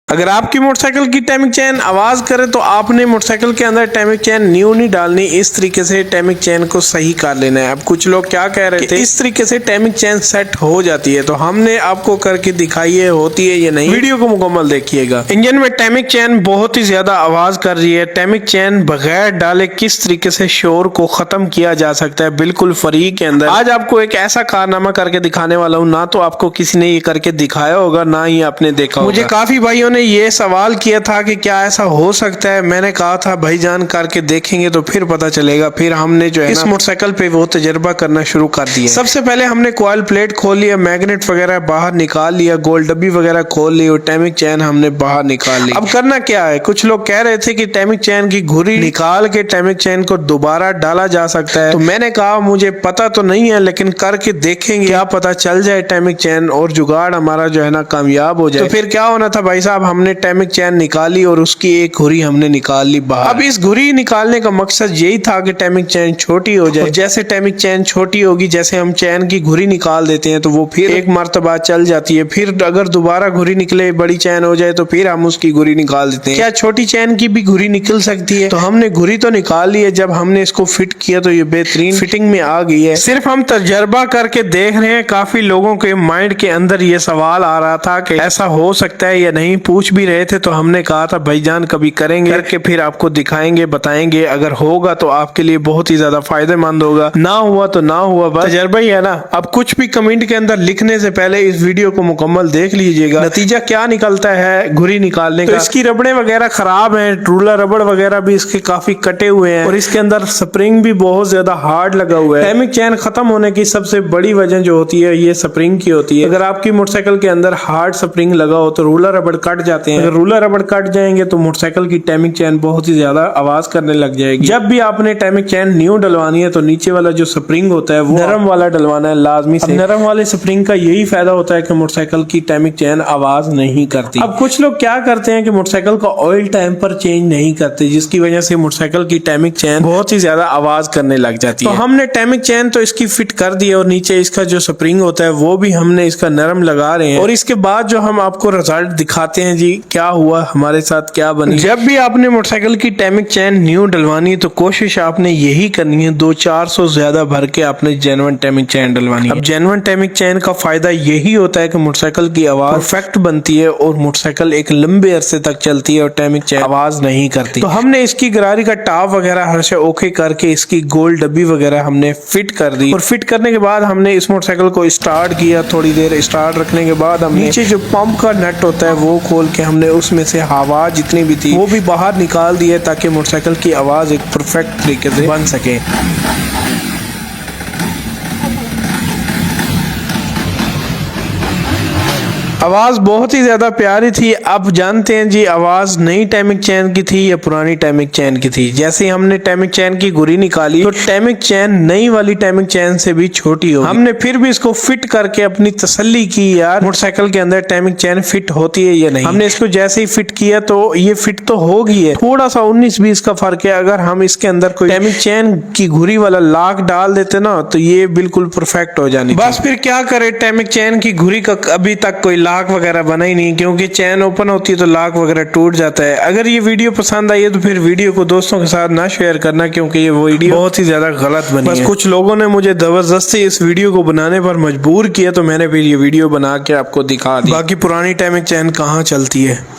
अगर आपकी मोटरसाइकिल की टाइमिंग चेन आवाज करे तो आपने मोटरसाइकिल के अंदर टाइमिंग चेन न्यू नहीं डालनी, इस तरीके से टाइमिंग चेन को सही कर लेना है। अब कुछ लोग क्या कह रहे थे, इस तरीके से टाइमिंग चेन सेट हो जाती है, तो हमने आपको करके दिखाई है होती है या नहीं। वीडियो को मुकम्मल देखिएगा। इंजन में टाइमिंग चेन बहुत ही ज्यादा आवाज कर रही है। टाइमिंग चेन बगैर डाले किस तरीके से शोर को खत्म किया जा सकता है बिल्कुल फ्री के अंदर। आज आपको एक ऐसा कारनामा करके दिखाने वाला हूँ, ना तो आपको किसी ने ये करके दिखाया होगा, ना ही आपने देखा होगा। मुझे काफी भाइयों ने ये सवाल किया था कि क्या ऐसा हो सकता है। मैंने कहा था भाईजान करके देखेंगे तो फिर पता चलेगा। फिर हमने जो है इस मोटरसाइकिल पे वो तजर्बा करना शुरू कर दिया। सबसे पहले हमने कॉइल प्लेट खोल लिया, मैग्नेट वगैरह बाहर निकाल लिया, गोल डब्बी वगैरह खोल ली और टाइमिंग चेन हमने बाहर निकाल ली। अब करना क्या है, कुछ लोग कह रहे थे कि टाइमिंग चेन की घुरी निकाल के टाइमिंग चेन को दोबारा डाला जा सकता है। तो मैंने कहा मुझे पता तो नहीं है, लेकिन करके देखेंगे, क्या पता चल जाए टाइमिंग चेन और जुगाड़ हमारा जो है ना कामयाब हो जाए। तो फिर क्या होना था भाई साहब, हमने टाइमिंग चेन निकाली और उसकी एक घुरी हमने निकाल ली बाहर। अब इस घुरी निकालने का मकसद यही था कि टाइमिंग चेन छोटी हो जाए। जैसे टाइमिंग चेन छोटी होगी, जैसे हम चेन की घुरी निकाल देते हैं तो वो फिर एक मर्तबा चल जाती है। फिर अगर दोबारा घुरी निकले, बड़ी चेन हो जाए, तो फिर हम उसकी घुरी निकाल देते हैं। क्या छोटी चेन की भी घुरी निकल सकती है? तो हमने घुरी तो निकाल ली है। जब हमने इसको फिट किया तो ये बेहतरीन फिटिंग में आ गई है। सिर्फ हम तजर्बा करके देख रहे हैं। काफी लोगों के माइंड के अंदर ये सवाल आ रहा था कि ऐसा हो सकता है या नहीं, पूछ भी रहे थे। तो हमने कहा था भाईजान कभी करेंगे, करके फिर आपको दिखाएंगे, बताएंगे। अगर होगा तो आपके लिए बहुत ही ज्यादा फायदेमंद होगा, ना हुआ तो ना हुआ, बस तजर्बा ही है ना। अब कुछ भी कमेंट के अंदर लिखने से पहले इस वीडियो को मुकम्मल देख लीजिएगा, नतीजा क्या निकलता है घुरी निकालने का। तो इसकी रबड़े वगैरह खराब है, रूलर रबड़ वगैरह भी इसके काफी कटे हुए हैं और इसके अंदर स्प्रिंग भी बहुत ज्यादा हार्ड लगा हुआ है। टाइमिंग चेन खत्म होने की सबसे बड़ी वजह जो होती है ये स्प्रिंग की होती है। अगर आपकी मोटरसाइकिल के अंदर हार्ड स्प्रिंग लगा हो तो रूलर रबड़ कट जाते हैं। अगर रूलर रबड़ कट जाएंगे तो मोटरसाइकिल की टाइमिंग चेन बहुत ही ज्यादा आवाज करने लग जाएगी। जब भी आपने टाइमिंग चेन न्यू डलवानी है तो नीचे वाला जो स्प्रिंग होता है वो नरम वाला डलवाना है लाजमी से। नरम वाले स्प्रिंग का यही फायदा होता है कि मोटरसाइकिल की टाइमिंग चेन आवाज नहीं करती। अब कुछ लोग क्या करते हैं कि मोटरसाइकिल का ऑयल टाइम पर चेंज नहीं करते, जिसकी वजह से मोटरसाइकिल की टाइमिंग चेन बहुत ही ज्यादा आवाज करने लग जाती है। तो हमने टाइमिंग चेन तो इसकी फिट कर दी है और नीचे इसका जो स्प्रिंग होता है वो भी हमने इसका नरम लगा रहे हैं। और इसके बाद जो हम आपको रिजल्ट दिखाते हैं जी क्या हुआ हमारे साथ, क्या बनी। जब भी आपने मोटरसाइकिल की टाइमिंग चेन न्यू डलवानी है तो कोशिश आपने यही करनी है, 200-400 ज्यादा भर के आपने जेन्युइन टाइमिंग चेन डलवानी है। अब जेन्युइन टाइमिंग चेन का फायदा यही होता है कि मोटरसाइकिल की आवाज परफेक्ट बनती है और मोटरसाइकिल एक लंबे अरसे तक चलती है और टाइमिंग चेन आवाज नहीं करती। तो हमने इसकी गरारी का टॉप वगैरह हर से ओके करके इसकी गोल डब्बी वगैरह हमने फिट कर दी और फिट करने के बाद हमने इस मोटरसाइकिल को स्टार्ट किया। थोड़ी देर स्टार्ट रखने के बाद हमने नीचे जो पंप का नट होता है वो खोल के हमने उसमें से हवा जितनी भी थी वो भी बाहर निकाल दी है ताकि मोटरसाइकिल की आवाज एक परफेक्ट तरीके से बन सके। आवाज बहुत ही ज्यादा प्यारी थी। अब जानते हैं जी आवाज नई टाइमिंग चेन की थी या पुरानी टाइमिंग चेन की थी। जैसे ही हमने टाइमिंग चेन की घुरी निकाली तो टाइमिंग चेन नई वाली टाइमिंग चेन से भी छोटी हो। हमने फिर भी इसको फिट करके अपनी तसल्ली की यार मोटरसाइकिल के अंदर टाइमिंग चेन फिट होती है या नहीं। हमने इसको जैसे ही फिट किया तो ये फिट तो होगी है, थोड़ा सा 19-20 का फर्क है। अगर हम इसके अंदर कोई टाइमिंग चेन की घुरी वाला लाक डाल देते ना तो ये बिल्कुल परफेक्ट हो जानी। बस फिर क्या करे, टाइमिंग चेन की घुरी का अभी तक कोई लाक वगैरह बना ही नहीं, क्योंकि चेन ओपन होती है तो लाक वगैरह टूट जाता है। अगर ये वीडियो पसंद आई है तो फिर वीडियो को दोस्तों के साथ ना शेयर करना, क्योंकि ये वीडियो बहुत ही ज्यादा गलत बनी है। बस कुछ लोगों ने मुझे जबरदस्ती इस वीडियो को बनाने पर मजबूर किया तो मैंने फिर ये वीडियो बना के आपको दिखा दी। बाकी पुरानी टाइमिंग चेन कहाँ चलती है।